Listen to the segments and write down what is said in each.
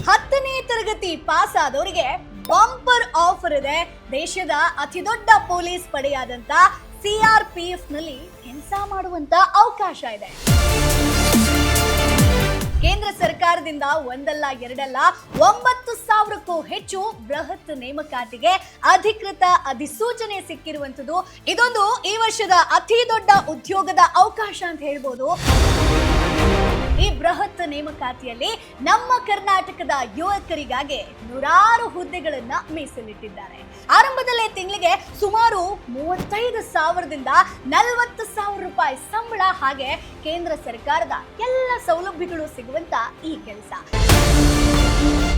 10ನೇ ತರಗತಿ pass ಆದವರಿಗೆ bumper offer ಇದೆ. ದೇಶದ ಅತಿ ದೊಡ್ಡ ಪೊಲೀಸ್ ಪಡೆಯಾದಂತ CRPF ನಲ್ಲಿ ಕೆಲಸ ಮಾಡುವಂತ ಅವಕಾಶ ಇದೆ. ಕೇಂದ್ರ ಸರ್ಕಾರದಿಂದ ಒಂದಲ್ಲ ಎರಡಲ್ಲ 9,000ಕ್ಕೂ ಹೆಚ್ಚು ಬೃಹತ್ ನೇಮಕಾತಿಗೆ ಅಧಿಕೃತ ಅಧಿಸೂಚನೆ ಸಿಕ್ಕಿರುವಂತದ್ದು. ಇದೊಂದು ಈ ವರ್ಷದ ಅತಿ ದೊಡ್ಡ ಉದ್ಯೋಗದ ಅವಕಾಶ ಅಂತ ಹೇಳ್ಬೋದು. ಈ ಬೃಹತ್ ನೇಮಕಾತಿಯಲ್ಲಿ ನಮ್ಮ ಕರ್ನಾಟಕದ ಯುವಕರಿಗಾಗಿ ನೂರಾರು ಹುದ್ದೆಗಳನ್ನ ಮೀಸಲಿಟ್ಟಿದ್ದಾರೆ. ಆರಂಭದಲ್ಲೇ ತಿಂಗಳಿಗೆ ಸುಮಾರು 35,000ದಿಂದ 40,000 ರೂಪಾಯಿ ಸಂಬಳ, ಹಾಗೆ ಕೇಂದ್ರ ಸರ್ಕಾರದ ಎಲ್ಲ ಸೌಲಭ್ಯಗಳು ಸಿಗುವಂತ ಈ ಕೆಲಸ.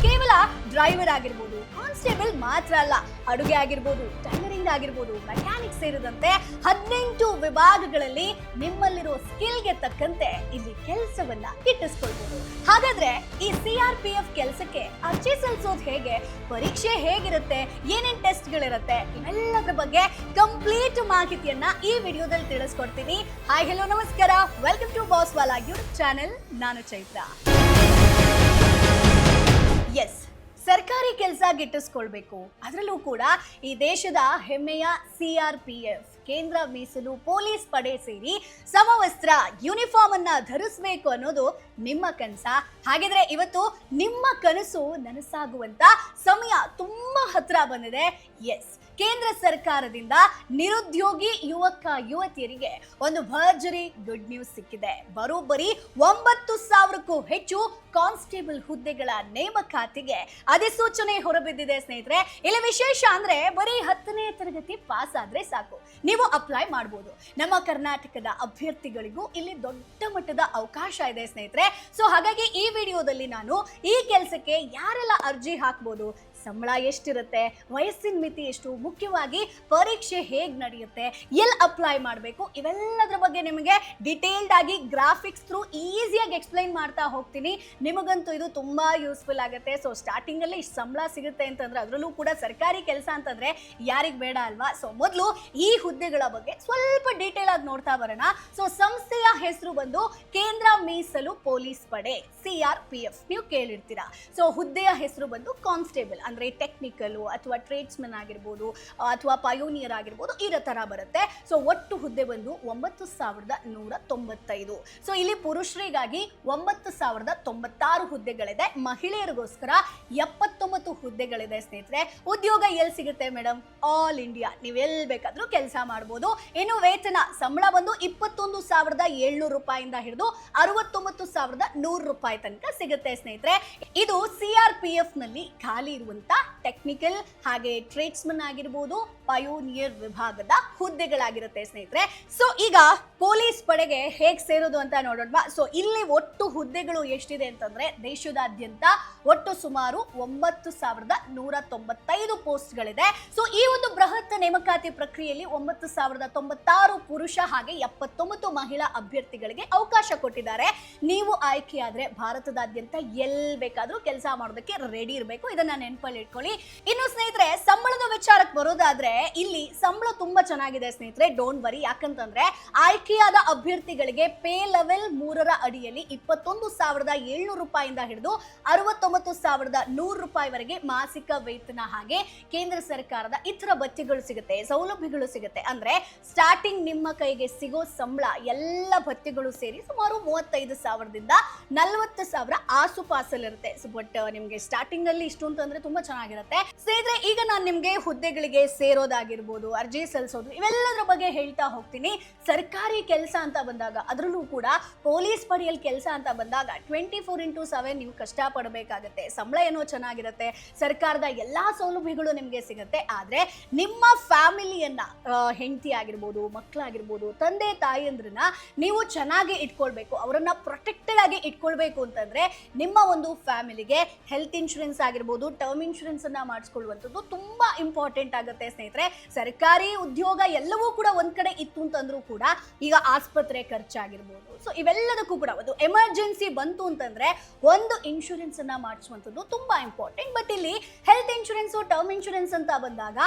ಕೇವಲ ಡ್ರೈವರ್ ಆಗಿರ್ಬೋದು, ಕಾನ್ಸ್ಟೇಬಲ್ ಮಾತ್ರ ಅಲ್ಲ, ಅಡುಗೆ ಆಗಿರ್ಬೋದು, ಟೈಲರಿಂಗ್ ಆಗಿರ್ಬೋದು, ಮೆಕ್ಯಾನಿಕ್ ಸೇರಿದಂತೆ 18 ವಿಭಾಗಗಳಲ್ಲಿ ನಿಮ್ಮಲ್ಲಿರೋ ಸ್ಕಿಲ್ಗೆ ತಕ್ಕಂತೆ ಇಲ್ಲಿ ಕೆಲಸವನ್ನ ಗಿಟ್ಟಿಸ್ಕೊಳ್ಬಹುದು. ಹಾಗಾದ್ರೆ ಈ CRPF ಕೆಲಸಕ್ಕೆ ಅರ್ಜಿ ಸಲ್ಲಿಸೋದು ಹೇಗೆ, ಪರೀಕ್ಷೆ ಹೇಗಿರುತ್ತೆ, ಏನೇನ್ ಟೆಸ್ಟ್ಗಳಿರುತ್ತೆ, ಇವೆಲ್ಲದರ ಬಗ್ಗೆ ಕಂಪ್ಲೀಟ್ ಮಾಹಿತಿಯನ್ನ ಈ ವಿಡಿಯೋದಲ್ಲಿ ತಿಳಿಸ್ಕೊಡ್ತೀನಿ. ಹಾಯ್, ಹೆಲೋ, ನಮಸ್ಕಾರ, ವೆಲ್ಕಮ್ ಟು ಬಾಸ್ವಾಲಾ ಯೂಟ್ಯೂಬ್ ಚಾನೆಲ್. ನಾನು ಚೈತ್ರ. ಎಸ್, ಸರ್ಕಾರಿ ಕೆಲಸ ಗಿಟ್ಟಿಸ್ಕೊಳ್ಬೇಕು, ಅದರಲ್ಲೂ ಕೂಡ ಈ ದೇಶದ ಹೆಮ್ಮೆಯ CRPF ಕೇಂದ್ರ ಮೀಸಲು ಪೊಲೀಸ್ ಪಡೆ ಸೇರಿ ಸಮವಸ್ತ್ರ ಯೂನಿಫಾರ್ಮ್ ಅನ್ನ ಧರಿಸಬೇಕು ಅನ್ನೋದು ನಿಮ್ಮ ಕನಸ. ಹಾಗಿದ್ರೆ ಇವತ್ತು ನಿಮ್ಮ ಕನಸು ನನಸಾಗುವಂತ ಸಮಯ ತುಂಬಾ ಹತ್ರ ಬಂದಿದೆ. ಎಸ್, ಕೇಂದ್ರ ಸರ್ಕಾರದಿಂದ ನಿರುದ್ಯೋಗಿ ಯುವಕ ಯುವತಿಯರಿಗೆ ಒಂದು ಭರ್ಜರಿ ಗುಡ್ ನ್ಯೂಸ್ ಸಿಕ್ಕಿದೆ. ಬರೋಬ್ಬರಿ 9,000ಕ್ಕೂ ಹೆಚ್ಚು ಕಾನ್ಸ್ಟೇಬಲ್ ಹುದ್ದೆಗಳ ನೇಮಕಾತಿಗೆ ಅಧಿಸೂಚನೆ ಹೊರಬಿದ್ದಿದೆ ಸ್ನೇಹಿತರೆ. ಇಲ್ಲಿ ವಿಶೇಷ ಅಂದ್ರೆ ಬರೀ 10ನೇ ತರಗತಿ ಪಾಸ್ ಆದ್ರೆ ಸಾಕು, ನೀವು ಅಪ್ಲೈ ಮಾಡಬಹುದು. ನಮ್ಮ ಕರ್ನಾಟಕದ ಅಭ್ಯರ್ಥಿಗಳಿಗೂ ಇಲ್ಲಿ ದೊಡ್ಡ ಮಟ್ಟದ ಅವಕಾಶ ಇದೆ ಸ್ನೇಹಿತರೆ. ಸೊ ಹಾಗಾಗಿ ಈ ವಿಡಿಯೋದಲ್ಲಿ ನಾನು ಈ ಕೆಲಸಕ್ಕೆ ಯಾರೆಲ್ಲ ಅರ್ಜಿ ಹಾಕ್ಬೋದು, ಸಂಬಳ ಎಷ್ಟಿರುತ್ತೆ, ವಯಸ್ಸಿನ ಮಿತಿ ಎಷ್ಟು, ಮುಖ್ಯವಾಗಿ ಪರೀಕ್ಷೆ ಹೇಗೆ ನಡೆಯುತ್ತೆ, ಎಲ್ಲಿ ಅಪ್ಲೈ ಮಾಡಬೇಕು, ಇವೆಲ್ಲದರ ಬಗ್ಗೆ ನಿಮಗೆ ಡಿಟೇಲ್ಡ್ ಆಗಿ ಗ್ರಾಫಿಕ್ಸ್ ಥ್ರೂ ಈಸಿಯಾಗಿ ಎಕ್ಸ್ಪ್ಲೈನ್ ಮಾಡ್ತಾ ಹೋಗ್ತೀನಿ. ನಿಮಗಂತೂ ಇದು ತುಂಬಾ ಯೂಸ್ಫುಲ್ ಆಗುತ್ತೆ. ಸೊ ಸ್ಟಾರ್ಟಿಂಗ್ ಅಲ್ಲಿ ಇಷ್ಟು ಸಂಬಳ ಸಿಗುತ್ತೆ ಅಂತಂದ್ರೆ, ಅದರಲ್ಲೂ ಕೂಡ ಸರ್ಕಾರಿ ಕೆಲಸ ಅಂತಂದ್ರೆ ಯಾರಿಗೆ ಬೇಡ ಅಲ್ವಾ. ಸೊ ಮೊದಲು ಈ ಹುದ್ದೆಗಳ ಬಗ್ಗೆ ಸ್ವಲ್ಪ ಡೀಟೇಲ್ ಆಗಿ ನೋಡ್ತಾ ಬರೋಣ. ಸೊ ಸಂಸ್ಥೆಯ ಹೆಸರು ಬಂದು ಕೇಂದ್ರ ಮೀಸಲು ಪೊಲೀಸ್ ಪಡೆ, CRPF. ನೀವು ಕೇಳಿರ್ತೀರಾ. ಸೊ ಹುದ್ದೆಯ ಹೆಸರು ಬಂದು ಕಾನ್ಸ್ಟೇಬಲ್, ಅಂದ್ರೆ ಟೆಕ್ನಿಕಲ್ ಅಥವಾ ಟ್ರೇಡ್ಸ್ಮನ್ ಆಗಿರ್ಬೋದು ಅಥವಾ ಪಯೋನಿಯರ್ ಆಗಿರ್ಬೋದು, ಈ ತರ ಬರುತ್ತೆ. ಸೊ ಒಟ್ಟು ಹುದ್ದೆ ಬಂದು 9,195. ಸೊ ಇಲ್ಲಿ ಪುರುಷರಿಗಾಗಿ 9,096 ಹುದ್ದೆಗಳಿದೆ, ಮಹಿಳೆಯರಿಗೋಸ್ಕರ 79 ಹುದ್ದೆಗಳಿದೆ ಸ್ನೇಹಿತರೆ. ಉದ್ಯೋಗ ಎಲ್ಲಿ ಸಿಗುತ್ತೆ ಮೇಡಮ್? ಆಲ್ ಇಂಡಿಯಾ, ನೀವು ಎಲ್ಲಿ ಬೇಕಾದ್ರೂ ಕೆಲಸ ಮಾಡಬಹುದು. ಇನ್ನು ವೇತನ ಸಂಬಳ ಬಂದು 21,700 ರೂಪಾಯಿಂದ ಹಿಡಿದು 69,100 ರೂಪಾಯಿ ತನಕ ಸಿಗುತ್ತೆ ಸ್ನೇಹಿತರೆ. ಇದು CRPF ನಲ್ಲಿ ಖಾಲಿ ಇರುವಂತ ಟೆಕ್ನಿಕಲ್ ಹಾಗೆ ಟ್ರೇಡ್ಸ್ಮನ್ ಆಗಿರ್ಬೋದು, ಪಯೋನಿಯರ್ ವಿಭಾಗದ ಹುದ್ದೆಗಳಾಗಿರುತ್ತೆ ಸ್ನೇಹಿತರೆ. ಸೊ ಈಗ ಪೊಲೀಸ್ ಪಡೆಗೆ ಹೇಗೆ ಸೇರೋದು ಅಂತ ನೋಡೋಣ. ಸೊ ಇಲ್ಲಿ ಒಟ್ಟು ಹುದ್ದೆಗಳು ಎಷ್ಟಿದೆ ಅಂತಂದ್ರೆ, ದೇಶದಾದ್ಯಂತ ಒಟ್ಟು ಸುಮಾರು 9,195 ಪೋಸ್ಟ್ಗಳಿದೆ. ಸೊ ಈ ಒಂದು ಬೃಹತ್ ನೇಮಕಾತಿ ಪ್ರಕ್ರಿಯೆಯಲ್ಲಿ 9,096 ಪುರುಷ ಹಾಗೆ 79 ಮಹಿಳಾ ಅಭ್ಯರ್ಥಿಗಳಿಗೆ ಅವಕಾಶ ಕೊಟ್ಟಿದ್ದಾರೆ. ನೀವು ಆಯ್ಕೆಯಾದ್ರೆ ಭಾರತದಾದ್ಯಂತ ಎಲ್ಲಿ ಬೇಕಾದ್ರೂ ಕೆಲಸ ಮಾಡೋದಕ್ಕೆ ರೆಡಿ ಇರಬೇಕು, ಇದನ್ನ ನೆನಪಲ್ಲಿ ಇಟ್ಕೊಳ್ಳಿ. ಇನ್ನು ಸ್ನೇಹಿತರೆ, ಸಂಬಳದ ವಿಚಾರಕ್ಕೆ ಬರೋದಾದ್ರೆ ಇಲ್ಲಿ ಸಂಬಳ ತುಂಬಾ ಚೆನ್ನಾಗಿದೆ ಸ್ನೇಹಿತರೆ. ಡೋಂಟ್ ವರಿ, ಯಾಕಂತಂದ್ರೆ ಆಯ್ಕೆಯಾದ ಅಭ್ಯರ್ಥಿಗಳಿಗೆ ಪೇ ಲೆವೆಲ್ 3ರ ಅಡಿಯಲ್ಲಿ 21,700 ರೂಪಾಯಿಂದ ಹಿಡಿದು 69,100 ರೂಪಾಯಿವರೆಗೆ ಮಾಸಿಕ ವೇತನ ಹಾಗೆ ಕೇಂದ್ರ ಸರ್ಕಾರದ ಇತರ ಭತ್ಯೆಗಳು ಸಿಗುತ್ತೆ, ಸೌಲಭ್ಯಗಳು ಸಿಗುತ್ತೆ. ಅಂದ್ರೆ ಸ್ಟಾರ್ಟಿಂಗ್ ನಿಮ್ಮ ಕೈಗೆ ಸಿಗೋ ಸಂಬಳ ಎಲ್ಲ ಭತ್ಯೆಗಳು ಸೇರಿ ಸುಮಾರು 35,000ದಿಂದ 40,000 ಆಸುಪಾಸಲ್ಲಿರುತ್ತೆ. ಬಟ್ ನಿಮ್ಗೆ ಸ್ಟಾರ್ಟಿಂಗ್ ಅಲ್ಲಿ ಇಷ್ಟು ಅಂತಂದ್ರೆ ತುಂಬಾ ಚೆನ್ನಾಗಿರುತ್ತೆ ಸ್ನೇಹಿತರೆ. ಈಗ ನಾನು ನಿಮ್ಗೆ ಹುದ್ದೆಗಳಿಗೆ ಸೇರೋದಾಗಿರ್ಬೋದು, ಅರ್ಜಿ ಸಲ್ಲಿಸೋದು, ಇವೆಲ್ಲದರ ಬಗ್ಗೆ ಹೇಳ್ತಾ ಹೋಗ್ತೀನಿ. ಸರ್ಕಾರಿ ಕೆಲಸ ಅಂತ ಬಂದಾಗ, ಅದರಲ್ಲೂ ಕೂಡ ಪೊಲೀಸ್ ಪಡೆಯಲ್ಲಿ ಕೆಲಸ ಅಂತ ಬಂದಾಗ 24x7 ನೀವು ಕಷ್ಟ ಪಡಬೇಕಾಗತ್ತೆ. ಸಂಬಳ ಏನೋ ಚೆನ್ನಾಗಿರುತ್ತೆ, ಸರ್ಕಾರದ ಎಲ್ಲಾ ಸೌಲಭ್ಯಗಳು ನಿಮ್ಗೆ ಸಿಗುತ್ತೆ. ಆದ್ರೆ ನಿಮ್ಮ ಫ್ಯಾಮಿಲಿಯನ್ನ, ಹೆಂಡತಿ ಆಗಿರ್ಬೋದು, ಮಕ್ಕಳಾಗಿರ್ಬೋದು, ತಂದೆ ತಾಯಿಯಂದ್ರನ್ನ ನೀವು ಚೆನ್ನಾಗಿ ಇಟ್ಕೊಳ್ಬೇಕು, ಅವರನ್ನ ಪ್ರೊಟೆಕ್ಟೆಡ್ ಆಗಿ ಇಟ್ಕೊಳ್ಬೇಕು ಅಂತಂದ್ರೆ ನಿಮ್ಮ ಒಂದು ಫ್ಯಾಮಿಲಿಗೆ ಹೆಲ್ತ್ ಇನ್ಶೂರೆನ್ಸ್ ಆಗಿರ್ಬೋದು, ಟರ್ಮ್ ಇನ್ಶೂರೆನ್ಸ್ ಅನ್ನ ಮಾಡಿಸ್ಕೊಳ್ಳುವಂಥದ್ದು ತುಂಬಾ ಇಂಪಾರ್ಟೆಂಟ್ ಆಗುತ್ತೆ ಸ್ನೇಹಿತರೆ. ಸರ್ಕಾರಿ ಉದ್ಯೋಗ ಎಲ್ಲವೂ ಕೂಡ ಒಂದ್ ಕಡೆ ಇತ್ತು ಅಂತಂದ್ರೂ ಕೂಡ ಈಗ ಆಸ್ಪತ್ರೆ ಖರ್ಚಾಗಿರ್ಬೋದು, ಸೊ ಇವೆಲ್ಲದಕ್ಕೂ ಕೂಡ ಒಂದು ಎಮರ್ಜೆನ್ಸಿ ಬಂತು ಅಂತಂದ್ರೆ ಒಂದು ಇನ್ಶೂರೆನ್ಸ್ ಅನ್ನ ಮಾಡಿಸುವಂಥದ್ದು ತುಂಬಾ ಇಂಪಾರ್ಟೆಂಟ್. ಬಟ್ ಇಲ್ಲಿ ಹೆಲ್ತ್ ಇನ್ಶೂರೆನ್ಸ್, ಟರ್ಮ್ ಇನ್ಶೂರೆನ್ಸ್ ಅಂತ ಬಂದಾಗ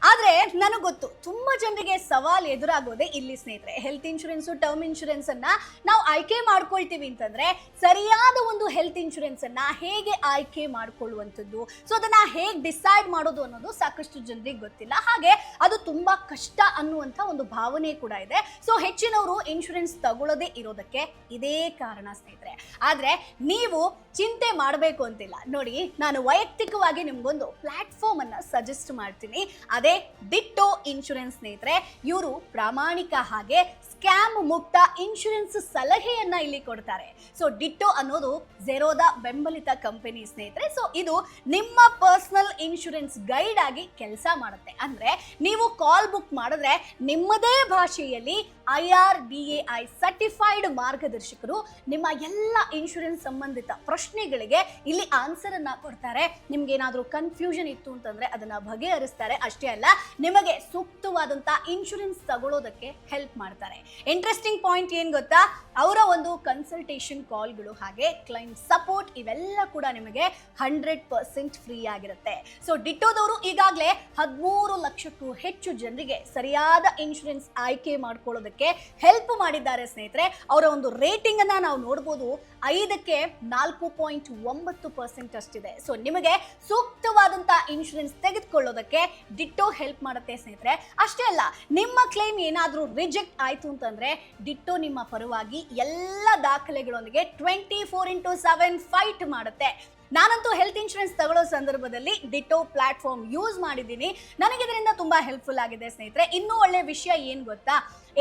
ಆದ್ರೆ ನನಗೆ ಗೊತ್ತು ತುಂಬಾ ಜನರಿಗೆ ಸವಾಲ್ ಎದುರಾಗೋದೇ ಇಲ್ಲಿ ಸ್ನೇಹಿತರೆ. ಹೆಲ್ತ್ ಇನ್ಶೂರೆನ್ಸ್, ಟರ್ಮ್ ಇನ್ಶೂರೆನ್ಸ್ ಅನ್ನ ನಾವು ಆಯ್ಕೆ ಮಾಡ್ಕೊಳ್ತೀವಿ ಅಂತಂದ್ರೆ ಸರಿಯಾದ ಒಂದು ಹೆಲ್ತ್ ಇನ್ಶೂರೆನ್ಸ್ ಅನ್ನ ಹೇಗೆ ಆಯ್ಕೆ ಮಾಡ್ಕೊಳ್ಳುವಂಥದ್ದು, ಸೊ ಅದನ್ನ ಹೇಗೆ ಡಿಸೈಡ್ ಮಾಡೋದು ಅನ್ನೋದು ಸಾಕಷ್ಟು ಜನರಿಗೆ ಗೊತ್ತಿಲ್ಲ. ಹಾಗೆ ಅದು ತುಂಬಾ ಕಷ್ಟ ಅನ್ನುವಂಥ ಒಂದು ಭಾವನೆ ಕೂಡ ಇದೆ. ಸೊ ಹೆಚ್ಚಿನವರು ಇನ್ಶೂರೆನ್ಸ್ ತಗೊಳ್ಳೋದೇ ಇರೋದಕ್ಕೆ ಇದೇ ಕಾರಣ ಸ್ನೇಹಿತರೆ. ಆದ್ರೆ ನೀವು ಚಿಂತೆ ಮಾಡಬೇಕು ಅಂತಿಲ್ಲ. ನೋಡಿ, ನಾನು ವೈಯಕ್ತಿಕವಾಗಿ ನಿಮ್ಗೊಂದು ಪ್ಲಾಟ್ಫಾರ್ಮ್ ಅನ್ನ ಸಜೆಸ್ಟ್ ಮಾಡ್ತೀನಿ. ಅದೇ ಡಿಟ್ಟೋ ಇನ್ಶೂರೆನ್ಸ್ ಸ್ನೇಹಿತರೆ. ಇವರು ಪ್ರಾಮಾಣಿಕ ಹಾಗೆ ಸ್ಕ್ಯಾಮ್ ಮುಕ್ತ ಇನ್ಶೂರೆನ್ಸ್ ಸಲಹೆಯನ್ನ ಇಲ್ಲಿ ಕೊಡ್ತಾರೆ. ಸೊ ಡಿಟ್ಟೋ ಅನ್ನೋದು ಝೆರೋದ ಬೆಂಬಲಿತ ಕಂಪನಿ ಸ್ನೇಹಿತರೆ. ಸೊ ಇದು ನಿಮ್ಮ ಪರ್ಸನಲ್ ಇನ್ಶೂರೆನ್ಸ್ ಗೈಡ್ ಆಗಿ ಕೆಲಸ ಮಾಡುತ್ತೆ. ಅಂದ್ರೆ ನೀವು ಕಾಲ್ ಬುಕ್ ಮಾಡಿದ್ರೆ ನಿಮ್ಮದೇ ಭಾಷೆಯಲ್ಲಿ IRDAI ಸರ್ಟಿಫೈಡ್ ಮಾರ್ಗದರ್ಶಕರು ನಿಮ್ಮ ಎಲ್ಲ ಇನ್ಶೂರೆನ್ಸ್ ಸಂಬಂಧಿತ ಪ್ರಶ್ನೆಗಳಿಗೆ ಇಲ್ಲಿ ಆನ್ಸರ್ ಅನ್ನ ಕೊಡ್ತಾರೆ. ನಿಮ್ಗೆ ಏನಾದ್ರೂ ಕನ್ಫ್ಯೂಷನ್ ಇತ್ತು ಅಂತಂದ್ರೆ ಅದನ್ನ ಬಗೆಹರಿಸ್ತಾರೆ. ಅಷ್ಟೇ ಅಲ್ಲ, ನಿಮಗೆ ಸೂಕ್ತವಾದಂತ ಇನ್ಶೂರೆನ್ಸ್ ತಗೊಳ್ಳೋದಕ್ಕೆ ಹೆಲ್ಪ್ ಮಾಡ್ತಾರೆ. ಇಂಟ್ರೆಸ್ಟಿಂಗ್ ಪಾಯಿಂಟ್ ಏನ್ ಗೊತ್ತಾ, ಅವರ ಒಂದು ಕನ್ಸಲ್ಟೇಷನ್ ಕಾಲ್ಗಳು ಹಾಗೆ ಕ್ಲೈಂಟ್ ಸಪೋರ್ಟ್ ಇವೆಲ್ಲ ಕೂಡ ನಿಮಗೆ 100% ಫ್ರೀ ಆಗಿರುತ್ತೆ. ಸೊ ಡಿಟ್ಟೋದವರು ಈಗಾಗಲೇ 13 ಲಕ್ಷಕ್ಕೂ ಹೆಚ್ಚು ಜನರಿಗೆ ಸರಿಯಾದ ಇನ್ಶೂರೆನ್ಸ್ ಆಯ್ಕೆ ಮಾಡ್ಕೊಳ್ಳೋದಕ್ಕೆ ಹೆಲ್ಪ್ ಮಾಡಿದ್ದಾರೆ ಸ್ನೇಹಿತರೆ. ಅವರ ಒಂದು ರೇಟಿಂಗ್ ಅನ್ನ ನಾವು ನೋಡಬಹುದು, 5ಕ್ಕೆ 4.9% ಅಷ್ಟಿದೆ. ಸೊ ನಿಮಗೆ ಸೂಕ್ತವಾದಂತ ಇನ್ಶೂರೆನ್ಸ್ ತೆಗೆದುಕೊಳ್ಳೋದಕ್ಕೆ ಡಿಟ್ಟೋ ಹೆಲ್ಪ್ ಮಾಡುತ್ತೆ ಸ್ನೇಹಿತರೆ. ಅಷ್ಟೇ ಅಲ್ಲ, ನಿಮ್ಮ ಕ್ಲೈಮ್ ಏನಾದ್ರೂ ರಿಜೆಕ್ಟ್ ಆಯ್ತು ಅಂತಂದ್ರೆ ಡಿಟ್ಟೋ ನಿಮ್ಮ ಪರವಾಗಿ ಎಲ್ಲ ದಾಖಲೆಗಳೊಂದಿಗೆ 24/7 ಫೈಟ್ ಮಾಡುತ್ತೆ. ನಾನಂತೂ ಹೆಲ್ತ್ ಇನ್ಶೂರೆನ್ಸ್ ತಗೊಳ್ಳೋ ಸಂದರ್ಭದಲ್ಲಿ ಡಿಟ್ಟೋ ಪ್ಲಾಟ್ಫಾರ್ಮ್ ಯೂಸ್ ಮಾಡಿದ್ದೀನಿ. ನನಗೆ ಇದರಿಂದ ತುಂಬಾ ಹೆಲ್ಪ್ಫುಲ್ ಆಗಿದೆ ಸ್ನೇಹಿತರೆ. ಇನ್ನೂ ಒಳ್ಳೆ ವಿಷಯ ಏನ್ ಗೊತ್ತಾ,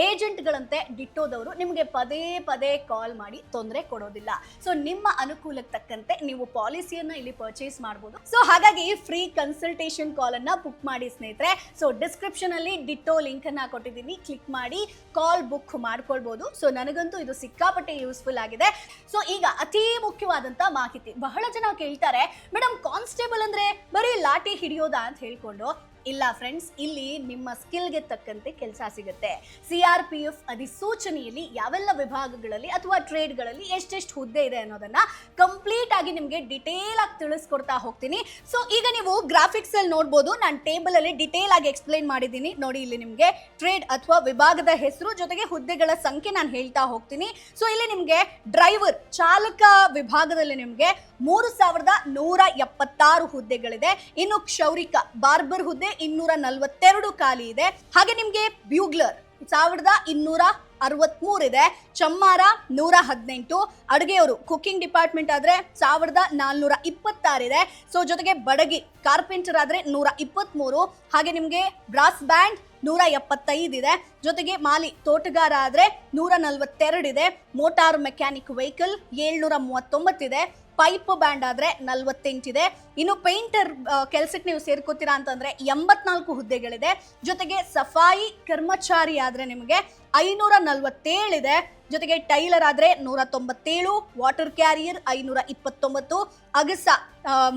ಏಜೆಂಟ್ಗಳಂತೆ ಡಿಟ್ಟೋದವರು ನಿಮಗೆ ಪದೇ ಪದೇ ಕಾಲ್ ಮಾಡಿ ತೊಂದರೆ ಕೊಡೋದಿಲ್ಲ. ಸೊ ನಿಮ್ಮ ಅನುಕೂಲಕ್ಕೆ ತಕ್ಕಂತೆ ನೀವು ಪಾಲಿಸಿಯನ್ನ ಇಲ್ಲಿ ಪರ್ಚೇಸ್ ಮಾಡಬಹುದು. ಸೊ ಹಾಗಾಗಿ ಫ್ರೀ ಕನ್ಸಲ್ಟೇಷನ್ ಕಾಲ್ ಅನ್ನ ಬುಕ್ ಮಾಡಿ ಸ್ನೇಹಿತರೆ. ಸೊ ಡಿಸ್ಕ್ರಿಪ್ಷನ್ ಅಲ್ಲಿ ಡಿಟ್ಟೋ ಲಿಂಕ್ ಅನ್ನ ಕೊಟ್ಟಿದ್ದೀನಿ, ಕ್ಲಿಕ್ ಮಾಡಿ ಕಾಲ್ ಬುಕ್ ಮಾಡ್ಕೊಳ್ಬಹುದು. ಸೊ ನನಗಂತೂ ಇದು ಸಿಕ್ಕಾಪಟ್ಟೆ ಯೂಸ್ಫುಲ್ ಆಗಿದೆ. ಸೊ ಈಗ ಅತಿ ಮುಖ್ಯವಾದಂತ ಮಾಹಿತಿ, ಬಹಳ ಜನ ಕೇಳ್ತಾರೆ, ಮೇಡಮ್ ಕಾನ್ಸ್ಟೇಬಲ್ ಅಂದ್ರೆ ಬರೀ ಲಾಠಿ ಹಿಡಿಯೋದಾ ಅಂತ ಹೇಳ್ಕೊಂಡು. ಇಲ್ಲ ಫ್ರೆಂಡ್ಸ್, ಇಲ್ಲಿ ನಿಮ್ಮ ಸ್ಕಿಲ್ಗೆ ತಕ್ಕಂತೆ ಕೆಲಸ ಸಿಗುತ್ತೆ. CRPF ಅಧಿಸೂಚನೆಯಲ್ಲಿ ಯಾವೆಲ್ಲ ವಿಭಾಗಗಳಲ್ಲಿ ಅಥವಾ ಟ್ರೇಡ್ಗಳಲ್ಲಿ ಎಷ್ಟೆಷ್ಟು ಹುದ್ದೆ ಇದೆ ಅನ್ನೋದನ್ನ ಕಂಪ್ಲೀಟ್ ಆಗಿ ನಿಮಗೆ ಡಿಟೇಲ್ ಆಗಿ ತಿಳಿಸ್ಕೊಡ್ತಾ ಹೋಗ್ತೀನಿ. ಸೊ ಈಗ ನೀವು ಗ್ರಾಫಿಕ್ಸ್ ಅಲ್ಲಿ ನೋಡ್ಬೋದು, ನಾನು ಟೇಬಲ್ ಅಲ್ಲಿ ಡಿಟೇಲ್ ಆಗಿ ಎಕ್ಸ್ಪ್ಲೈನ್ ಮಾಡಿದ್ದೀನಿ. ನೋಡಿ, ಇಲ್ಲಿ ನಿಮಗೆ ಟ್ರೇಡ್ ಅಥವಾ ವಿಭಾಗದ ಹೆಸರು ಜೊತೆಗೆ ಹುದ್ದೆಗಳ ಸಂಖ್ಯೆ ನಾನು ಹೇಳ್ತಾ ಹೋಗ್ತೀನಿ. ಸೊ ಇಲ್ಲಿ ನಿಮಗೆ ಡ್ರೈವರ್ ಚಾಲಕ ವಿಭಾಗದಲ್ಲಿ ನಿಮಗೆ 3176 ಹುದ್ದೆಗಳಿದೆ. ಇನ್ನು ಕ್ಷೌರಿಕ ಬಾರ್ಬರ್ ಹುದ್ದೆ 242 ಖಾಲಿ ಇದೆ. ಹಾಗೆ ನಿಮ್ಗೆ ಬ್ಯೂಗ್ಲರ್ 1263 ಇದೆ. ಚಮ್ಮಾರ 118, ಅಡುಗೆಯವರು ಕುಕಿಂಗ್ ಡಿಪಾರ್ಟ್ಮೆಂಟ್ ಆದ್ರೆ 1426 ಇದೆ. ಸೊ ಜೊತೆಗೆ ಬಡಗಿ ಕಾರ್ಪೆಂಟರ್ ಆದ್ರೆ 123, ಹಾಗೆ ನಿಮ್ಗೆ ಬ್ರಾಸ್ ಬ್ಯಾಂಡ್ 175 ಇದೆ. ಜೊತೆಗೆ ಮಾಲಿ ತೋಟಗಾರ ಆದ್ರೆ 142 ಇದೆ. ಮೋಟಾರ್ ಮೆಕ್ಯಾನಿಕ್ ವೆಹಿಕಲ್ 739 ಇದೆ. ಪೈಪ್ ಬ್ಯಾಂಡ್ ಆದ್ರೆ 48 ಇದೆ. ಇನ್ನು ಪೇಂಟರ್ ಕೆಲಸಕ್ಕೆ ನೀವು ಸೇರ್ಕೋತೀರಾ ಅಂತಂದ್ರೆ 84 ಹುದ್ದೆಗಳಿದೆ. ಜೊತೆಗೆ ಸಫಾಯಿ ಕರ್ಮಚಾರಿ ಆದ್ರೆ ನಿಮಗೆ 547 ಇದೆ. ಜೊತೆಗೆ ಟೈಲರ್ ಆದ್ರೆ 197, ವಾಟರ್ ಕ್ಯಾರಿಯರ್ 529, ಅಗಸ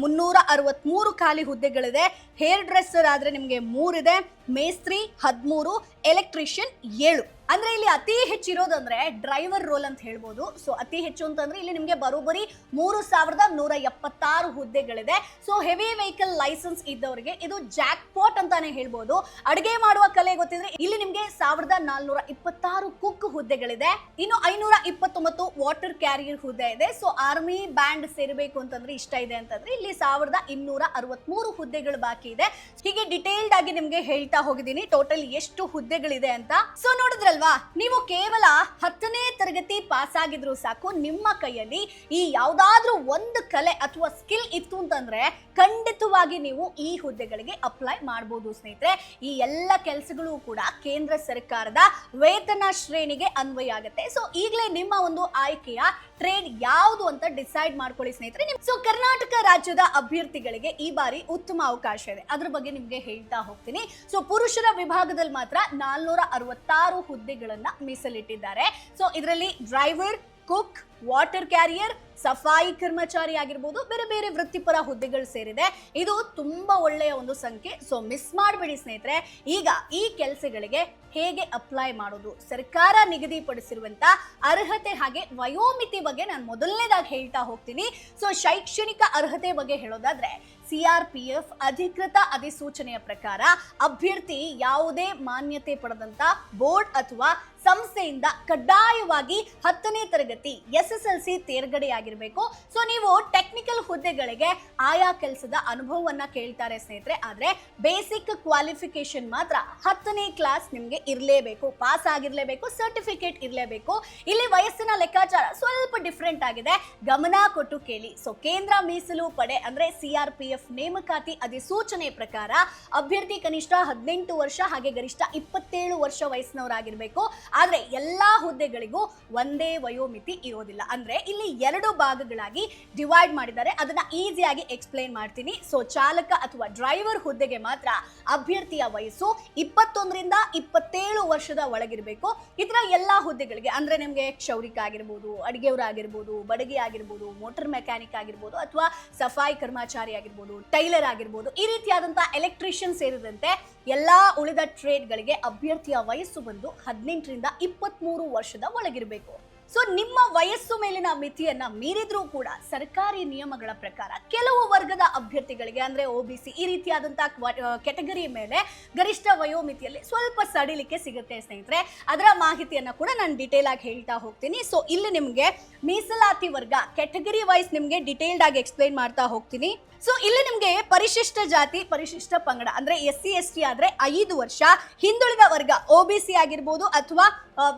363 ಖಾಲಿ ಹುದ್ದೆಗಳಿದೆ. ಹೇರ್ ಡ್ರೆಸ್ಸರ್ ಆದ್ರೆ ನಿಮಗೆ 3 ಇದೆ. ಮೇಸ್ತ್ರಿ 13, ಎಲೆಕ್ಟ್ರಿಷಿಯನ್ 7. ಅಂದ್ರೆ ಇಲ್ಲಿ ಅತಿ ಹೆಚ್ಚಿರೋದಂದ್ರೆ ಡ್ರೈವರ್ ರೋಲ್ ಅಂತ ಹೇಳ್ಬೋದು. ಸೊ ಅತಿ ಹೆಚ್ಚು ಅಂತಂದ್ರೆ ಇಲ್ಲಿ ನಿಮಗೆ ಬರೋಬ್ಬರಿ 3176 ಹುದ್ದೆಗಳಿದೆ. ಸೊ ಹೆವಿ ವೆಹಿಕಲ್ ಲೈಸೆನ್ಸ್ ಇದ್ದವರಿಗೆ ಇದು ಜಾಕ್ ಪಾಟ್ ಅಂತಾನೆ ಹೇಳ್ಬೋದು. ಅಡುಗೆ ಮಾಡುವ ಕಲೆ ಗೊತ್ತಿದ್ರೆ ಇಲ್ಲಿ ನಿಮ್ಗೆ 1426 ಕುಕ್ ಹುದ್ದೆಗಳಿದೆ. ಇನ್ನು 529 ವಾಟರ್ ಕ್ಯಾರಿಯರ್ ಹುದ್ದೆ ಇದೆ. ಸೊ ಆರ್ಮಿ ಬ್ಯಾಂಡ್ ಸೇರಬೇಕು ಅಂತಂದ್ರೆ ಇಷ್ಟ ಇದೆ ಅಂತಂದ್ರೆ ಇಲ್ಲಿ 1263 ಹುದ್ದೆಗಳು ಬಾಕಿ ಇದೆ. ಹೀಗೆ ಡಿಟೇಲ್ಡ್ ಆಗಿ ನಿಮ್ಗೆ ಹೇಳ್ತಾ ಹೋಗಿದ್ದೀನಿ ಟೋಟಲ್ ಎಷ್ಟು ಹುದ್ದೆಗಳಿದೆ ಅಂತ. ಸೊ ನೋಡಿದ್ರಲ್ವಾ, ನೀವು ಕೇವಲ 10ನೇ ತರಗತಿ ಪಾಸ್ ಆಗಿದ್ರು ಸಾಕು, ನಿಮ್ಮ ಕೈಯಲ್ಲಿ ಈ ಯಾವ್ದಾದ್ರೂ ಒಂದು ಕಲೆ ಅಥವಾ ಸ್ಕಿಲ್ ಇತ್ತು ಅಂತಂದ್ರೆ ಖಂಡಿತವಾಗಿ ನೀವು ಈ ಹುದ್ದೆಗಳಿಗೆ ಅಪ್ಲೈ ಮಾಡಬಹುದು ಸ್ನೇಹಿತರೆ. ಈ ಎಲ್ಲ ಕೆಲಸಗಳು ಕೂಡ ಕೇಂದ್ರ ಸರ್ಕಾರದ ವೇತನ ಶ್ರೇಣಿಗೆ ಅನ್ವಯ ಆಗುತ್ತೆ. ಸೊ ಈಗಲೇ ನಿಮ್ಮ ಒಂದು ಆಯ್ಕೆಯ ಟ್ರೇಡ್ ಯಾವುದು ಅಂತ ಡಿಸೈಡ್ ಮಾಡ್ಕೊಳ್ಳಿ ಸ್ನೇಹಿತರೆ. ಸೊ ಕರ್ನಾಟಕ ರಾಜ್ಯದ ಅಭ್ಯರ್ಥಿಗಳಿಗೆ ಈ ಬಾರಿ ಉತ್ತಮ ಅವಕಾಶ ಇದೆ, ಅದ್ರ ಬಗ್ಗೆ ನಿಮ್ಗೆ ಹೇಳ್ತಾ ಹೋಗ್ತೀನಿ. ಸೊ ಪುರುಷರ ವಿಭಾಗದಲ್ಲಿ ಮಾತ್ರ 466 ಹುದ್ದೆಗಳನ್ನ ಮೀಸಲಿಟ್ಟಿದ್ದಾರೆ. ಸೊ ಇದರಲ್ಲಿ ಡ್ರೈವರ್, ಕುಕ್, ವಾಟರ್ ಕ್ಯಾರಿಯರ್, ಸಫಾಯಿ ಕರ್ಮಚಾರಿ ಆಗಿರ್ಬೋದು, ಬೇರೆ ಬೇರೆ ವೃತ್ತಿಪರ ಹುದ್ದೆಗಳು ಸೇರಿದೆ. ಇದು ತುಂಬಾ ಒಳ್ಳೆಯ ಒಂದು ಸಂಖ್ಯೆ. ಸೊ ಮಿಸ್ ಮಾಡಬೇಡಿ ಸ್ನೇಹಿತರೆ. ಈಗ ಈ ಕೆಲಸಗಳಿಗೆ ಹೇಗೆ ಅಪ್ಲೈ ಮಾಡೋದು, ಸರ್ಕಾರ ನಿಗದಿಪಡಿಸಿರುವಂತ ಅರ್ಹತೆ ಹಾಗೆ ವಯೋಮಿತಿ ಬಗ್ಗೆ ನಾನು ಮೊದಲನೇದಾಗಿ ಹೇಳ್ತಾ ಹೋಗ್ತೀನಿ. ಸೊ ಶೈಕ್ಷಣಿಕ ಅರ್ಹತೆ ಬಗ್ಗೆ ಹೇಳೋದಾದ್ರೆ CRPF ಅಧಿಕೃತ ಅಧಿಸೂಚನೆಯ ಪ್ರಕಾರ ಅಭ್ಯರ್ಥಿ ಯಾವುದೇ ಮಾನ್ಯತೆ ಪಡೆದಂತ ಬೋರ್ಡ್ ಅಥವಾ ಸಂಸ್ಥೆಯಿಂದ ಕಡ್ಡಾಯವಾಗಿ 10ನೇ ತರಗತಿ SSLC ತೇರ್ಗಡೆಯಾಗಿರಬೇಕು. ಸೊ ನೀವು ಟೆಕ್ನಿಕಲ್ ಹುದ್ದೆಗಳಿಗೆ ಆಯಾ ಕೆಲಸದ ಅನುಭವವನ್ನ ಕೇಳ್ತಾರೆ ಸ್ನೇಹಿತರೆ. ಆದ್ರೆ ಬೇಸಿಕ್ ಕ್ವಾಲಿಫಿಕೇಶನ್ ಮಾತ್ರ 10ನೇ ಕ್ಲಾಸ್ ನಿಮ್ಗೆ ಇರಲೇಬೇಕು, ಪಾಸ್ ಆಗಿರ್ಲೇಬೇಕು, ಸರ್ಟಿಫಿಕೇಟ್ ಇರಲೇಬೇಕು. ಇಲ್ಲಿ ವಯಸ್ಸಿನ ಲೆಕ್ಕಾಚಾರ ಸ್ವಲ್ಪ ಡಿಫ್ರೆಂಟ್ ಆಗಿದೆ, ಗಮನ ಕೊಟ್ಟು ಕೇಳಿ. ಸೊ ಕೇಂದ್ರ ಮೀಸಲು ಪಡೆ ಅಂದ್ರೆ CRPF ನೇಮಕಾತಿ ಅಧಿಸೂಚನೆ ಪ್ರಕಾರ ಅಭ್ಯರ್ಥಿ ಕನಿಷ್ಠ 18 ವರ್ಷ ಹಾಗೆ ಗರಿಷ್ಠ 27 ವರ್ಷ ವಯಸ್ಸಿನವರಾಗಿರ್ಬೇಕು. ಆದ್ರೆ ಎಲ್ಲಾ ಹುದ್ದೆಗಳಿಗೂ ಒಂದೇ ವಯೋಮಿತಿ ಇರೋದಿಲ್ಲ. ಅಂದ್ರೆ ಇಲ್ಲಿ 2 ಭಾಗಗಳಾಗಿ ಡಿವೈಡ್ ಮಾಡಿದ್ದಾರೆ. ಅದನ್ನ ಈಸಿಯಾಗಿ ಎಕ್ಸ್ಪ್ಲೈನ್ ಮಾಡ್ತೀನಿ. ಸೊ ಚಾಲಕ ಅಥವಾ ಡ್ರೈವರ್ ಹುದ್ದೆಗೆ ಮಾತ್ರ ಅಭ್ಯರ್ಥಿಯ ವಯಸ್ಸು 21ರಿಂದ 27 ವರ್ಷದ ಒಳಗಿರಬೇಕು. ಇತರ ಎಲ್ಲಾ ಹುದ್ದೆಗಳಿಗೆ ಅಂದ್ರೆ ನಿಮ್ಗೆ ಕ್ಷೌರಿಕ ಆಗಿರ್ಬೋದು, ಅಡಿಗೆಯವರಾಗಿರ್ಬೋದು, ಬಡಗಿ ಆಗಿರ್ಬೋದು, ಮೋಟರ್ ಮೆಕ್ಯಾನಿಕ್ ಆಗಿರ್ಬೋದು, ಅಥವಾ ಸಫಾಯಿ ಕರ್ಮಚಾರಿ ಆಗಿರ್ಬೋದು, ಟೈಲರ್ ಆಗಿರ್ಬೋದು, ಈ ರೀತಿಯಾದಂತಹ ಎಲೆಕ್ಟ್ರಿಷಿಯನ್ ಸೇರಿದಂತೆ ಎಲ್ಲಾ ಉಳಿದ ಟ್ರೇಡ್ಗಳಿಗೆ ಅಭ್ಯರ್ಥಿಯ ವಯಸ್ಸು ಬಂದು 18ರಿಂದ 23 ವರ್ಷದ ಒಳಗಿರಬೇಕು. ಸೊ ನಿಮ್ಮ ವಯಸ್ಸು ಮೇಲಿನ ಮಿತಿಯನ್ನ ಮೀರಿದ್ರೂ ಕೂಡ ಸರ್ಕಾರಿ ನಿಯಮಗಳ ಪ್ರಕಾರ ಕೆಲವು ವರ್ಗದ ಅಭ್ಯರ್ಥಿಗಳಿಗೆ ಅಂದ್ರೆ OBC ಈ ರೀತಿಯಾದಂತಹ ಕೆಟಗರಿ ಮೇಲೆ ಗರಿಷ್ಠ ವಯೋಮಿತಿಯಲ್ಲಿ ಸ್ವಲ್ಪ ಸಡಿಲಿಕೆ ಸಿಗುತ್ತೆ ಸ್ನೇಹಿತರೆ. ಅದರ ಮಾಹಿತಿಯನ್ನ ಕೂಡ ನಾನು ಡಿಟೇಲ್ ಆಗಿ ಹೇಳ್ತಾ ಹೋಗ್ತೀನಿ. ಸೊ ಇಲ್ಲಿ ನಿಮ್ಗೆ ಮೀಸಲಾತಿ ವರ್ಗ ಕೆಟಗರಿ ವೈಸ್ ನಿಮ್ಗೆ ಡಿಟೇಲ್ಡ್ ಆಗಿ ಎಕ್ಸ್ಪ್ಲೈನ್ ಮಾಡ್ತಾ ಹೋಗ್ತೀನಿ. ಸೊ ಇಲ್ಲಿ ನಿಮ್ಗೆ ಪರಿಶಿಷ್ಟ ಜಾತಿ, ಪರಿಶಿಷ್ಟ ಪಂಗಡ ಅಂದ್ರೆ SC ST ಆದ್ರೆ 5 ವರ್ಷ, ಹಿಂದುಳಿದ ವರ್ಗ OBC ಆಗಿರ್ಬೋದು ಅಥವಾ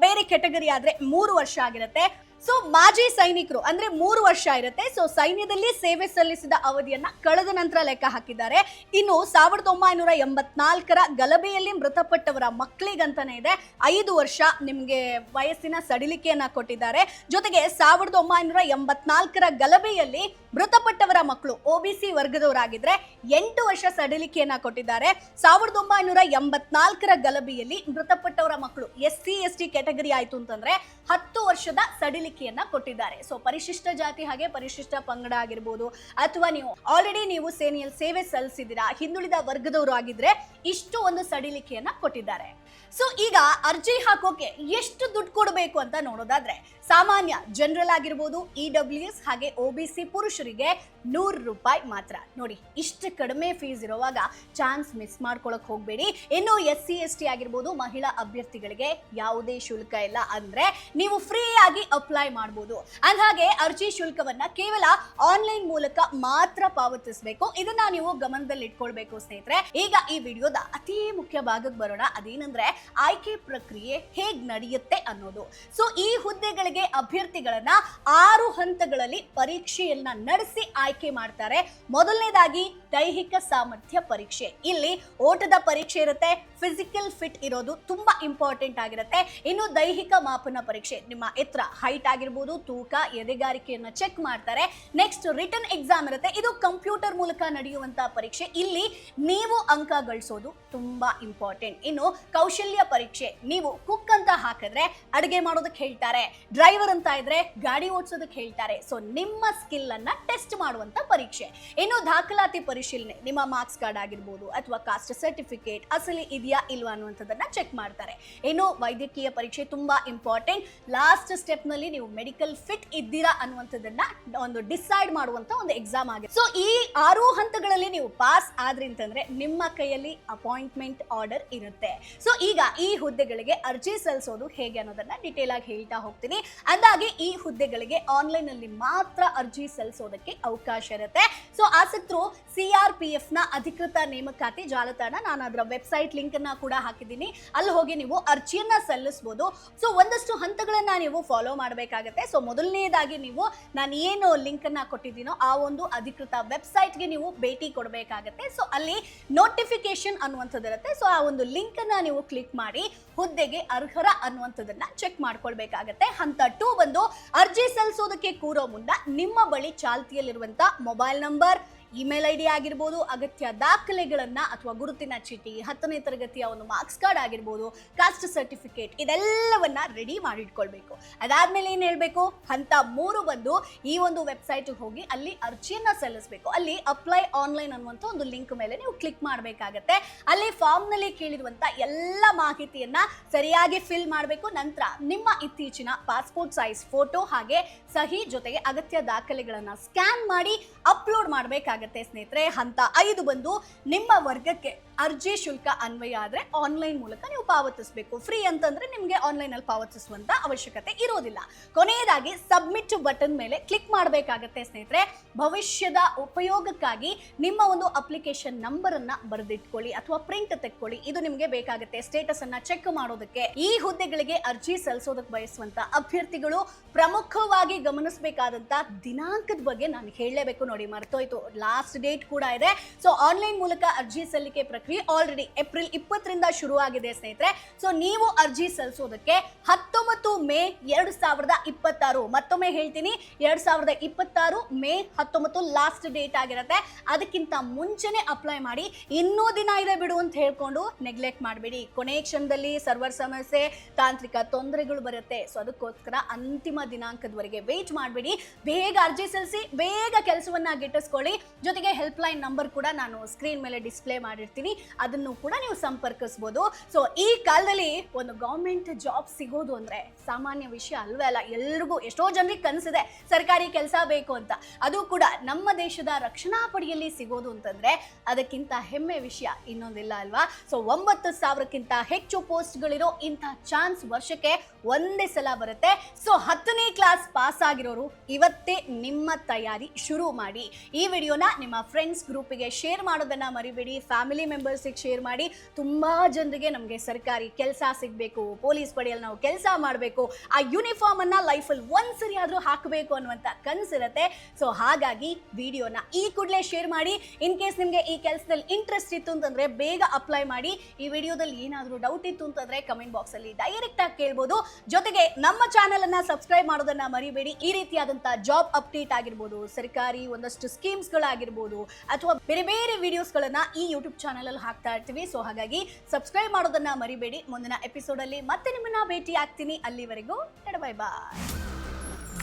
ಬೇರೆ ಕೆಟಗರಿ ಆದ್ರೆ 3 ವರ್ಷ ಆಗಿರುತ್ತೆ. ಸೊ ಮಾಜಿ ಸೈನಿಕರು ಅಂದ್ರೆ 3 ವರ್ಷ ಇರುತ್ತೆ. ಸೊ ಸೈನ್ಯದಲ್ಲಿ ಸೇವೆ ಸಲ್ಲಿಸಿದ ಅವಧಿಯನ್ನ ಕಳೆದ ನಂತರ ಲೆಕ್ಕ ಹಾಕಿದ್ದಾರೆ. ಇನ್ನು 1984ರ ಗಲಭೆಯಲ್ಲಿ ಮೃತಪಟ್ಟವರ ಮಕ್ಕಳಿಗಂತಾನೆ ಇದೆ 5 ವರ್ಷ ನಿಮ್ಗೆ ವಯಸ್ಸಿನ ಸಡಿಲಿಕೆಯನ್ನ ಕೊಟ್ಟಿದ್ದಾರೆ. ಜೊತೆಗೆ 1984ರ ಗಲಭೆಯಲ್ಲಿ ಮೃತಪಟ್ಟವರ ಮಕ್ಕಳು OBC ವರ್ಗದವರಾಗಿದ್ರೆ 8 ವರ್ಷ ಸಡಿಲಿಕೆಯನ್ನ ಕೊಟ್ಟಿದ್ದಾರೆ. 1984ರ ಗಲಭೆಯಲ್ಲಿ ಮೃತಪಟ್ಟವರ ಮಕ್ಕಳು SC ST ಕೆಟಗರಿ ಆಯ್ತು ಅಂತಂದ್ರೆ 10 ವರ್ಷದ ಸಡಿಲಿಕೆಯನ್ನ ಕೊಟ್ಟಿದ್ದಾರೆ. ಸೊ ಪರಿಶಿಷ್ಟ ಜಾತಿ ಹಾಗೆ ಪರಿಶಿಷ್ಟ ಪಂಗಡ ಆಗಿರ್ಬೋದು, ಅಥವಾ ನೀವು ಆಲ್ರೆಡಿ ನೀವು ಸೇನೆಯಲ್ಲಿ ಸೇವೆ ಸಲ್ಲಿಸಿದ್ದೀರಾ, ಹಿಂದುಳಿದ ವರ್ಗದವರು ಆಗಿದ್ರೆ ಇಷ್ಟು ಒಂದು ಸಡಿಲಿಕೆಯನ್ನ ಕೊಟ್ಟಿದ್ದಾರೆ. ಸೊ ಈಗ ಅರ್ಜಿ ಹಾಕೋಕೆ ಎಷ್ಟು ದುಡ್ಡು ಕೊಡಬೇಕು ಅಂತ ನೋಡೋದಾದ್ರೆ ಸಾಮಾನ್ಯ ಜನರಲ್ ಆಗಿರ್ಬೋದು, EWS ಹಾಗೆ OBC ಪುರುಷರಿಗೆ 100 ರೂಪಾಯಿ ಮಾತ್ರ. ನೋಡಿ, ಇಷ್ಟು ಕಡಿಮೆ ಫೀಸ್ ಇರುವಾಗ ಚಾನ್ಸ್ ಮಿಸ್ ಮಾಡ್ಕೊಳಕ್ ಹೋಗ್ಬೇಡಿ. ಇನ್ನು SC ST ಆಗಿರ್ಬೋದು, ಮಹಿಳಾ ಅಭ್ಯರ್ಥಿಗಳಿಗೆ ಯಾವುದೇ ಶುಲ್ಕ ಇಲ್ಲ, ಅಂದ್ರೆ ನೀವು ಫ್ರೀ ಆಗಿ ಅಪ್ಲೈ ಮಾಡಬಹುದು. ಅಂದ್ಹಾಗೆ ಅರ್ಜಿ ಶುಲ್ಕವನ್ನ ಕೇವಲ ಆನ್ಲೈನ್ ಮೂಲಕ ಮಾತ್ರ ಪಾವತಿಸಬೇಕು. ಇದನ್ನ ನೀವು ಗಮನದಲ್ಲಿ ಇಟ್ಕೊಳ್ಬೇಕು ಸ್ನೇಹಿತರೆ. ಈಗ ಈ ವಿಡಿಯೋದ ಅತಿ ಮುಖ್ಯ ಭಾಗಕ್ಕೆ ಬರೋಣ. ಅದೇನಂದ್ರೆ ಆಯ್ಕೆ ಪ್ರಕ್ರಿಯೆ ಹೇಗ್ ನಡೆಯುತ್ತೆ ಅನ್ನೋದು. ಸೊ ಈ ಹುದ್ದೆಗಳಿಗೆ ಅಭ್ಯರ್ಥಿಗಳನ್ನ 6 ಹಂತಗಳಲ್ಲಿ ಪರೀಕ್ಷೆಯನ್ನ ನಡೆಸಿ ಆಯ್ಕೆ ಮಾಡ್ತಾರೆ. ಮೊದಲನೇದಾಗಿ ದೈಹಿಕ ಸಾಮರ್ಥ್ಯ ಪರೀಕ್ಷೆ. ಇಲ್ಲಿ ಓಟದ ಪರೀಕ್ಷೆ ಇರುತ್ತೆ, ಫಿಸಿಕಲ್ ಫಿಟ್ ಇರೋದು ತುಂಬಾ ಇಂಪಾರ್ಟೆಂಟ್ ಆಗಿರುತ್ತೆ. ಇನ್ನು ದೈಹಿಕ ಮಾಪನ ಪರೀಕ್ಷೆ, ನಿಮ್ಮ ಎತ್ತರ, ಹೈಟ್ ಆಗಿರ್ಬೋದು, ತೂಕ, ಎದೆಗಾರಿಕೆಯನ್ನ ಚೆಕ್ ಮಾಡ್ತಾರೆ. ನೆಕ್ಸ್ಟ್ ರಿಟನ್ ಎಕ್ಸಾಮ್ ಇರುತ್ತೆ, ಇದು ಕಂಪ್ಯೂಟರ್ ಮೂಲಕ ನಡೆಯುವಂತಹ ಪರೀಕ್ಷೆ. ಇಲ್ಲಿ ನೀವು ಅಂಕ ಗಳಿಸೋದು ತುಂಬಾ ಇಂಪಾರ್ಟೆಂಟ್. ಇನ್ನು ಕೌಶಲ್ಯ ಪರೀಕ್ಷೆ, ನೀವು ಕುಕ್ ಅಂತ ಹಾಕಿದ್ರೆ ಅಡುಗೆ ಮಾಡೋದಕ್ಕೆ ಹೇಳ್ತಾರೆ, ಡ್ರೈವರ್ ಅಂತ ಇದ್ರೆ ಗಾಡಿ ಓಡಿಸೋದಕ್ಕೆ ಹೇಳ್ತಾರೆ. ಸೊ ನಿಮ್ಮ ಸ್ಕಿಲ್ ಅನ್ನ ಟೆಸ್ಟ್ ಮಾಡುವಂತ ಪರೀಕ್ಷೆ. ಇನ್ನು ದಾಖಲಾತಿ ಪರಿಶೀಲನೆ, ನಿಮ್ಮ ಮಾರ್ಕ್ಸ್ ಕಾರ್ಡ್ ಆಗಿರ್ಬೋದು ಅಥವಾ ಕಾಸ್ಟ್ ಸರ್ಟಿಫಿಕೇಟ್ ಅಸಲಿ ಇದೆಯಾ ಇಲ್ವಾ ಅನ್ನುವಂಥದ್ದನ್ನ ಚೆಕ್ ಮಾಡ್ತಾರೆ. ಇನ್ನು ವೈದ್ಯಕೀಯ ಪರೀಕ್ಷೆ ತುಂಬಾ ಇಂಪಾರ್ಟೆಂಟ್. ಲಾಸ್ಟ್ ಸ್ಟೆಪ್ ನಲ್ಲಿ ನೀವು ಮೆಡಿಕಲ್ ಫಿಟ್ ಇದ್ದೀರಾ ಅನ್ನುವಂಥದ್ದನ್ನ ಒಂದು ಡಿಸೈಡ್ ಮಾಡುವಂತ ಒಂದು ಎಕ್ಸಾಮ್ ಆಗಿದೆ. ಸೊ ಈ 6 ಹಂತಗಳಲ್ಲಿ ನೀವು ಪಾಸ್ ಆದ್ರಿ ಅಂತಂದ್ರೆ ನಿಮ್ಮ ಕೈಯಲ್ಲಿ ಅಪಾಯಿಂಟ್ಮೆಂಟ್ ಆರ್ಡರ್ ಇರುತ್ತೆ. ಸೊ ಈಗ ಈ ಹುದ್ದೆಗಳಿಗೆ ಅರ್ಜಿ ಸಲ್ಲಿಸೋದು ಹೇಗೆ ಅನ್ನೋದನ್ನ ಡಿಟೇಲ್ ಆಗಿ ಹೇಳ್ತಾ ಹೋಗ್ತೀನಿ. ಅಂದಾಗೆ ಈ ಹುದ್ದೆಗಳಿಗೆ ಆನ್ಲೈನ್ ಅಲ್ಲಿ ಮಾತ್ರ ಅರ್ಜಿ ಸಲ್ಲಿಸೋದಕ್ಕೆ ಅವಕಾಶ ಇರುತ್ತೆ. ಸೊ ಆಸಕ್ತರು CRPF ನ ಅಧಿಕೃತ ನೇಮಕಾತಿ ಜಾಲತಾಣ, ನಾನು ಅದರ ವೆಬ್ಸೈಟ್ ಲಿಂಕ್ ಅನ್ನ ಕೂಡ ಹಾಕಿದ್ದೀನಿ, ಅಲ್ಲಿ ಹೋಗಿ ನೀವು ಅರ್ಜಿಯನ್ನ ಸಲ್ಲಿಸಬಹುದು. ಸೊ ಒಂದಷ್ಟು ಹಂತಗಳನ್ನ ನೀವು ಫಾಲೋ ಮಾಡಬೇಕಾಗತ್ತೆ. ಸೊ ಮೊದಲನೇದಾಗಿ ನೀವು ನಾನು ಏನು ಲಿಂಕ್ ಅನ್ನ ಕೊಟ್ಟಿದ್ದೀನೋ ಆ ಒಂದು ಅಧಿಕೃತ ವೆಬ್ಸೈಟ್ಗೆ ನೀವು ಭೇಟಿ ಕೊಡಬೇಕಾಗತ್ತೆ. ಸೊ ಅಲ್ಲಿ ನೋಟಿಫಿಕೇಶನ್ ಅನ್ನುವಂಥದ್ದು ಇರುತ್ತೆ. ಸೊ ಆ ಒಂದು ಲಿಂಕ್ ಅನ್ನ ನೀವು ಕ್ಲಿಕ್ ಮಾಡಿ ಹುದ್ದೆಗೆ ಅರ್ಹರ ಅನ್ನುವಂಥದ್ದನ್ನ ಚೆಕ್ ಮಾಡ್ಕೊಳ್ಬೇಕಾಗತ್ತೆ. ಹಂತ 2 ಬಂದು ಅರ್ಜಿ ಸಲ್ಲಿಸೋದಕ್ಕೆ ಕೂರೋ ಮುನ್ನ ನಿಮ್ಮ ಬಳಿ ಚಾಲ್ತಿಯಲ್ಲಿರುವಂತ ಮೊಬೈಲ್ ನಂಬರ್, ಇಮೇಲ್ ID ಆಗಿರ್ಬೋದು, ಅಗತ್ಯ ದಾಖಲೆಗಳನ್ನ ಅಥವಾ ಗುರುತಿನ ಚೀಟಿ, 10ನೇ ತರಗತಿಯ ಒಂದು ಮಾರ್ಕ್ಸ್ ಕಾರ್ಡ್ ಆಗಿರ್ಬೋದು, ಕಾಸ್ಟ್ ಸರ್ಟಿಫಿಕೇಟ್, ಇದೆಲ್ಲವನ್ನ ರೆಡಿ ಮಾಡಿಟ್ಕೊಳ್ಬೇಕು. ಅದಾದ್ಮೇಲೆ ಏನ್ ಹೇಳ್ಬೇಕು, ಹಂತ 3 ಬಂದು ಈ ಒಂದು ವೆಬ್ಸೈಟ್ ಹೋಗಿ ಅಲ್ಲಿ ಅರ್ಜಿಯನ್ನ ಸಲ್ಲಿಸಬೇಕು. ಅಲ್ಲಿ ಅಪ್ಲೈ ಆನ್ಲೈನ್ ಅನ್ನುವಂತ ಒಂದು ಲಿಂಕ್ ಮೇಲೆ ನೀವು ಕ್ಲಿಕ್ ಮಾಡಬೇಕಾಗತ್ತೆ. ಅಲ್ಲಿ ಫಾರ್ಮ್ ನಲ್ಲಿ ಕೇಳಿರುವಂತ ಎಲ್ಲ ಮಾಹಿತಿಯನ್ನ ಸರಿಯಾಗಿ ಫಿಲ್ ಮಾಡಬೇಕು. ನಂತರ ನಿಮ್ಮ ಇತ್ತೀಚಿನ ಪಾಸ್ಪೋರ್ಟ್ ಸೈಜ್ ಫೋಟೋ ಹಾಗೆ ಸಹಿ ಜೊತೆಗೆ ಅಗತ್ಯ ದಾಖಲೆಗಳನ್ನ ಸ್ಕ್ಯಾನ್ ಮಾಡಿ ಅಪ್ಲೋಡ್ ಮಾಡಬೇಕಾಗುತ್ತೆ. ಮಾಡಬೇಕಾಗತ್ತೆ ಸ್ನೇಹಿತರೆ. ಹಂತ 5 ಬಂದು ನಿಮ್ಮ ವರ್ಗಕ್ಕೆ ಅರ್ಜಿ ಶುಲ್ಕ ಅನ್ವಯ ಆದ್ರೆ ಆನ್ಲೈನ್ ಮೂಲಕ ನೀವು ಪಾವತಿಸಬೇಕು. ಫ್ರೀ ಅಂತಂದ್ರೆ ನಿಮಗೆ ಆನ್ಲೈನ್ ಅಲ್ಲಿ ಪಾವತಿಸುವಂತ ಅವಶ್ಯಕತೆ ಇರೋದಿಲ್ಲ. ಕೊನೆಯದಾಗಿ ಸಬ್ಮಿಟ್ ಬಟನ್ ಮೇಲೆ ಕ್ಲಿಕ್ ಮಾಡಬೇಕಾಗತ್ತೆ ಸ್ನೇಹಿತರೆ. ಭವಿಷ್ಯದ ಉಪಯೋಗಕ್ಕಾಗಿ ನಿಮ್ಮ ಒಂದು ಅಪ್ಲಿಕೇಶನ್ ನಂಬರ್ ಅನ್ನ ಬರೆದಿಟ್ಕೊಳ್ಳಿ ಅಥವಾ ಪ್ರಿಂಟ್ ತೆಕ್ಕೊಳ್ಳಿ. ಇದು ನಿಮಗೆ ಬೇಕಾಗುತ್ತೆ ಸ್ಟೇಟಸ್ ಅನ್ನ ಚೆಕ್ ಮಾಡೋದಕ್ಕೆ. ಈ ಹುದ್ದೆಗಳಿಗೆ ಅರ್ಜಿ ಸಲ್ಲಿಸೋದಕ್ಕೆ ಬಯಸುವಂತ ಅಭ್ಯರ್ಥಿಗಳು ಪ್ರಮುಖವಾಗಿ ಗಮನಿಸಬೇಕಾದಂತ ದಿನಾಂಕದ ಬಗ್ಗೆ ನಾನು ಹೇಳಲೇಬೇಕು. ನೋಡಿ, ಮರ್ತೋಯ್ತು, ಲಾಸ್ಟ್ ಡೇಟ್ ಕೂಡ ಇದೆ. ಸೊ ಆನ್ಲೈನ್ ಮೂಲಕ ಅರ್ಜಿ ಸಲ್ಲಿಕೆ ಪ್ರಕ್ರಿಯೆ ಆಲ್ರೆಡಿ ಏಪ್ರಿಲ್ 20ರಿಂದ ಶುರು ಆಗಿದೆ ಸ್ನೇಹಿತರೆ. ಸೊ ನೀವು ಅರ್ಜಿ ಸಲ್ಲಿಸೋದಕ್ಕೆ 19 ಮೇ 2026, ಮತ್ತೊಮ್ಮೆ ಹೇಳ್ತೀನಿ 2026 ಮೇ 19 ಲಾಸ್ಟ್ ಡೇಟ್ ಆಗಿರುತ್ತೆ. ಅದಕ್ಕಿಂತ ಮುಂಚೆನೆ ಅಪ್ಲೈ ಮಾಡಿ. ಇನ್ನೂ ದಿನ ಇದೆ ಬಿಡು ಅಂತ ಹೇಳ್ಕೊಂಡು ನೆಗ್ಲೆಕ್ಟ್ ಮಾಡಬೇಡಿ. ಕೊನೆ ಕ್ಷಣದಲ್ಲಿ ಸರ್ವರ್ ಸಮಸ್ಯೆ, ತಾಂತ್ರಿಕ ತೊಂದರೆಗಳು ಬರುತ್ತೆ. ಸೊ ಅದಕ್ಕೋಸ್ಕರ ಅಂತಿಮ ದಿನಾಂಕದವರೆಗೆ ವೇಟ್ ಮಾಡಬೇಡಿ. ಬೇಗ ಅರ್ಜಿ ಸಲ್ಲಿಸಿ, ಬೇಗ ಕೆಲಸವನ್ನ ಗಿಟ್ಟಿಸ್ಕೊಳ್ಳಿ. ಜೊತೆಗೆ ಹೆಲ್ಪ್ ಲೈನ್ ನಂಬರ್ ಕೂಡ ನಾನು ಸ್ಕ್ರೀನ್ ಮೇಲೆ ಡಿಸ್ಪ್ಲೇ ಮಾಡಿರ್ತೀನಿ, ಅದನ್ನು ಕೂಡ ನೀವು ಸಂಪರ್ಕಿಸಬಹುದು. ಸೊ ಈ ಕಾಲದಲ್ಲಿ ಒಂದು ಗೌರ್ಮೆಂಟ್ ಜಾಬ್ ಸಿಗೋದು ಅಂದ್ರೆ ಸಾಮಾನ್ಯ ವಿಷಯ ಅಲ್ವೇ ಅಲ್ಲ. ಎಲ್ರಿಗೂ, ಎಷ್ಟೋ ಜನರಿಗೆ ಕನಸಿದೆ ಸರ್ಕಾರಿ ಕೆಲಸ ಬೇಕು ಅಂತ. ಅದು ಕೂಡ ನಮ್ಮ ದೇಶದ ರಕ್ಷಣಾ ಪಡೆಯಲ್ಲಿ ಸಿಗೋದು ಅಂತಂದ್ರೆ ಅದಕ್ಕಿಂತ ಹೆಮ್ಮೆ ವಿಷಯ ಇನ್ನೊಂದಿಲ್ಲ ಅಲ್ವಾ. ಸೊ 9,000ಕ್ಕಿಂತ ಹೆಚ್ಚು ಪೋಸ್ಟ್ಗಳಿರೋ ಇಂಥ ಚಾನ್ಸ್ ವರ್ಷಕ್ಕೆ ಒಂದೇ ಸಲ ಬರುತ್ತೆ. ಸೊ 10ನೇ ಕ್ಲಾಸ್ ಪಾಸ್ ಆಗಿರೋರು ಇವತ್ತೇ ನಿಮ್ಮ ತಯಾರಿ ಶುರು ಮಾಡಿ. ಈ ವಿಡಿಯೋನ ನಿಮ್ಮ ಫ್ರೆಂಡ್ಸ್ ಗ್ರೂಪಿಗೆ ಶೇರ್ ಮಾಡೋದನ್ನ ಮರಿಬೇಡಿ. ಫ್ಯಾಮಿಲಿ ಮೆಂಬರ್ಸಿಗೆ ಶೇರ್ ಮಾಡಿ. ತುಂಬಾ ಜನರಿಗೆ ನಮಗೆ ಸರ್ಕಾರಿ ಕೆಲಸ ಸಿಗಬೇಕು, ಪೊಲೀಸ್ ಪಡೆಯಲ್ಲಿ ನಾವು ಕೆಲಸ ಮಾಡಬೇಕು, ಆ ಯೂನಿಫಾರ್ಮ್ ಅನ್ನ ಲೈಫಲ್ಲಿ ಒಂದ್ಸರಿ ಆದ್ರೂ ಹಾಕಬೇಕು ಅನ್ನುವಂತ ಕನಸಿರುತ್ತೆ. ಸೊ ಹಾಗಾಗಿ ವಿಡಿಯೋನ ಈ ಕೂಡಲೇ ಶೇರ್ ಮಾಡಿ. ಇನ್ ಕೇಸ್ ನಿಮಗೆ ಈ ಕೆಲಸದಲ್ಲಿ ಇಂಟ್ರೆಸ್ಟ್ ಇತ್ತು ಅಂತಂದ್ರೆ ಬೇಗ ಅಪ್ಲೈ ಮಾಡಿ. ಈ ವಿಡಿಯೋದಲ್ಲಿ ಏನಾದರೂ ಡೌಟ್ ಇತ್ತು ಅಂತಂದ್ರೆ ಕಮೆಂಟ್ ಬಾಕ್ಸ್ ಅಲ್ಲಿ ಡೈರೆಕ್ಟ್ ಆಗಿ ಕೇಳಬಹುದು. ಜೊತೆಗೆ ನಮ್ಮ ಚಾನೆಲ್ ಅನ್ನ ಸಬ್ಸ್ಕ್ರೈಬ್ ಮಾಡೋದನ್ನ ಮರಿಬೇಡಿ. ಈ ರೀತಿಯಾದಂತಹ ಜಾಬ್ ಅಪ್ಡೇಟ್ ಆಗಿರ್ಬೋದು, ಸರ್ಕಾರಿ ಒಂದಷ್ಟು ಸ್ಕೀಮ್ಸ್ ಗಳಾಗಿರ್ಬೋದು, ಅಥವಾ ಬೇರೆ ಬೇರೆ ವಿಡಿಯೋಸ್ ಗಳನ್ನ ಈ ಯೂಟ್ಯೂಬ್ ಚಾನೆಲ್ ಅಲ್ಲಿ ಹಾಕ್ತಾ ಇರ್ತೀವಿ. ಸೊ ಹಾಗಾಗಿ ಸಬ್ಸ್ಕ್ರೈಬ್ ಮಾಡೋದನ್ನ ಮರಿಬೇಡಿ. ಮುಂದಿನ ಎಪಿಸೋಡ್ ಅಲ್ಲಿ ಮತ್ತೆ ನಿಮ್ಮನ್ನ ಭೇಟಿ ಆಗ್ತೀನಿ. ಅಲ್ಲಿವರೆಗೂ ಬೈ ಬಾಯ್.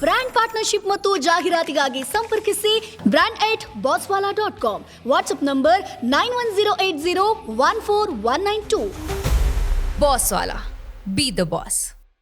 ಬ್ರ್ಯಾಂಡ್ ಪಾರ್ಟ್ನರ್ಶಿಪ್ ಮತ್ತು ಜಾಹೀರಾತಿಗಾಗಿ ಸಂಪರ್ಕಿಸಿ brand@bosswala.com. WhatsApp number 9108014192. Bosswala. Be the boss.